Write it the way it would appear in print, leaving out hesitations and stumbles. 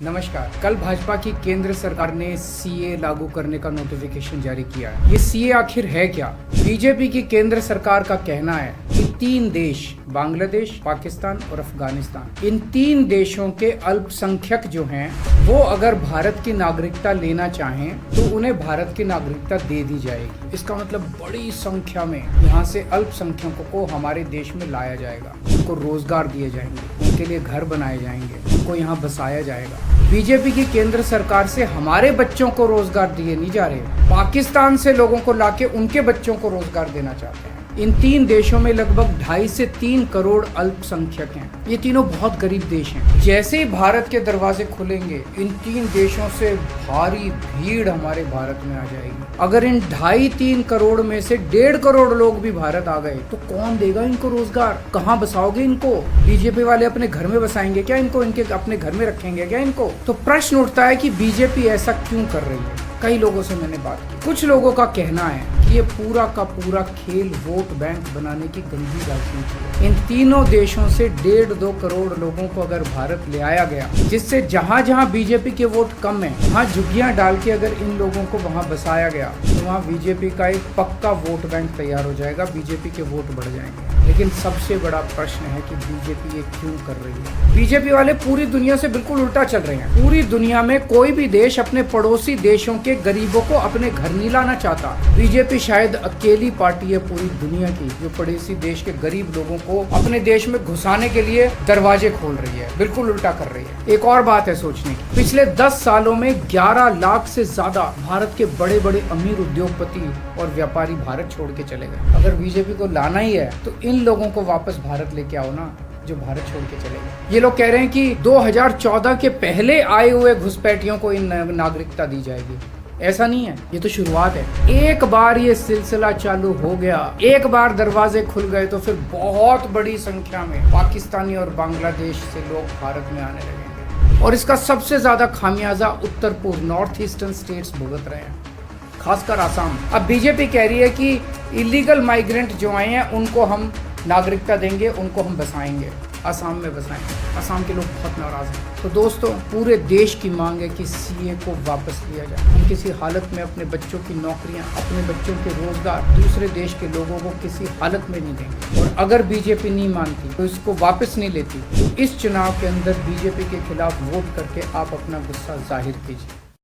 नमस्कार। कल भाजपा की केंद्र सरकार ने सीए लागू करने का नोटिफिकेशन जारी किया है। ये सीए आखिर है क्या? बीजेपी की केंद्र सरकार का कहना है कि 3 देश, बांग्लादेश, पाकिस्तान और अफगानिस्तान, इन 3 देशों के अल्पसंख्यक जो हैं वो अगर भारत की नागरिकता लेना चाहें तो उन्हें भारत की नागरिकता दे दी जाएगी। इसका मतलब बड़ी संख्या में यहाँ से अल्पसंख्यकों को हमारे देश में लाया जाएगा, उनको रोजगार दिए जाएंगे, उनके लिए घर बनाए जाएंगे, उनको यहाँ बसाया जाएगा। बीजेपी की केंद्र सरकार से हमारे बच्चों को रोजगार दिए नहीं जा रहे, पाकिस्तान से लोगों को लाके उनके बच्चों को रोजगार देना चाहते हैं। इन 3 देशों में लगभग 2.5 से 3 करोड़ अल्पसंख्यक हैं। ये तीनों बहुत गरीब देश हैं। जैसे ही भारत के दरवाजे खुलेंगे, इन 3 देशों से भारी भीड़ हमारे भारत में आ जाएगी। अगर इन 2.5-3 करोड़ में से 1.5 करोड़ लोग भी भारत आ गए तो कौन देगा इनको रोजगार? कहाँ बसाओगे इनको? बीजेपी वाले अपने घर में बसाएंगे क्या इनको? इनके अपने घर में रखेंगे क्या इनको? तो प्रश्न उठता है कि बीजेपी ऐसा क्यों कर रही है। कई लोगों से मैंने बात की, कुछ लोगों का कहना है कि ये पूरा का पूरा खेल वोट बैंक बनाने की गंदी राजनीति है। इन तीनों देशों से 1.5-2 करोड़ लोगों को अगर भारत ले आया गया, जिससे जहां जहां बीजेपी के वोट कम है वहां झुग्गियां डाल के अगर इन लोगों को वहां बसाया गया तो वहां बीजेपी का एक पक्का वोट बैंक तैयार हो जाएगा, बीजेपी के वोट बढ़ जाएंगे। लेकिन सबसे बड़ा प्रश्न है कि बीजेपी ये क्यों कर रही है? बीजेपी वाले पूरी दुनिया से बिल्कुल उल्टा चल रहे हैं। पूरी दुनिया में कोई भी देश अपने पड़ोसी देशों के गरीबों को अपने घर नहीं लाना चाहता। बीजेपी शायद अकेली पार्टी है पूरी दुनिया की जो पड़ोसी देश के गरीब लोगों को अपने देश में घुसाने के लिए दरवाजे खोल रही है, बिल्कुल उल्टा कर रही है। एक और बात है सोचने की, पिछले 10 सालों में 11 लाख से ज्यादा भारत के बड़े बड़े अमीर उद्योगपति और व्यापारी भारत छोड़ के चले गए। अगर बीजेपी को लाना ही है तो इन लोगों को वापस भारत लेके आओ ना, जो भारत छोड़ के चले गए। ये लोग कह रहे हैं कि 2014 के पहले आए हुए घुसपैठियों को इन नागरिकता दी जाएगी। ऐसा नहीं है, ये तो शुरुआत है। एक बार ये सिलसिला चालू हो गया, एक बार दरवाजे खुल गए तो फिर बहुत बड़ी संख्या में पाकिस्तानी और बांग्लादेश से लोग भारत में आने लगेंगे और इसका सबसे ज्यादा खामियाजा उत्तर पूर्व नॉर्थ ईस्टर्न स्टेट्स भुगत रहे हैं, खासकर आसाम। अब बीजेपी कह रही है कि इलीगल माइग्रेंट जो आए हैं उनको हम नागरिकता देंगे, उनको हम बसाएंगे, असम में बसाएंगे। असम के लोग बहुत नाराज हैं। तो दोस्तों, पूरे देश की मांग है कि सीए को वापस लिया जाए। हम किसी हालत में अपने बच्चों की नौकरियां, अपने बच्चों के रोजगार दूसरे देश के लोगों को किसी हालत में नहीं देंगे। और अगर बीजेपी नहीं मानती तो इसको वापस नहीं लेती तो इस चुनाव के अंदर बीजेपी के खिलाफ वोट करके आप अपना गुस्सा जाहिर कीजिए।